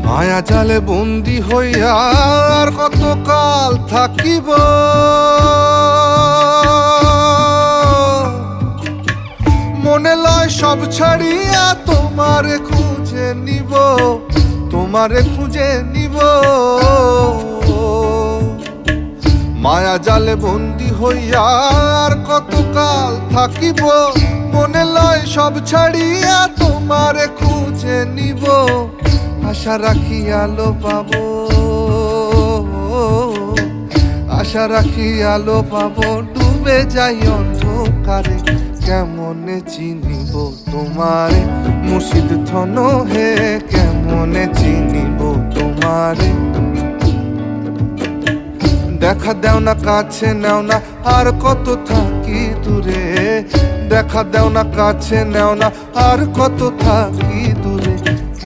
মায়া জালে বন্দি হইয়া আর কত কাল থাকিব, মনে লয় সব ছাড়িয়া তোমারে খুঁজে নিব, তোমারে খুঁজে নিব। মায়া জালে বন্দি হইয়া আর কত কাল থাকিব, মনে লয় সব ছাড়িয়া তোমারে খুঁজে নিব। আশা রাখি আলো পাবো, আশা রাখি আলো পাবো, ডুবে যাই অন্ধকারে কেমনে চিনিব তোমারে মুর্শিদ ধন হে, কেমনে চিনিব তোমারে। দেখা দেও না কাছে নেও না আর কত থাকি দূরে, দেখা দেও না কাছে নেও না আর কত থাকি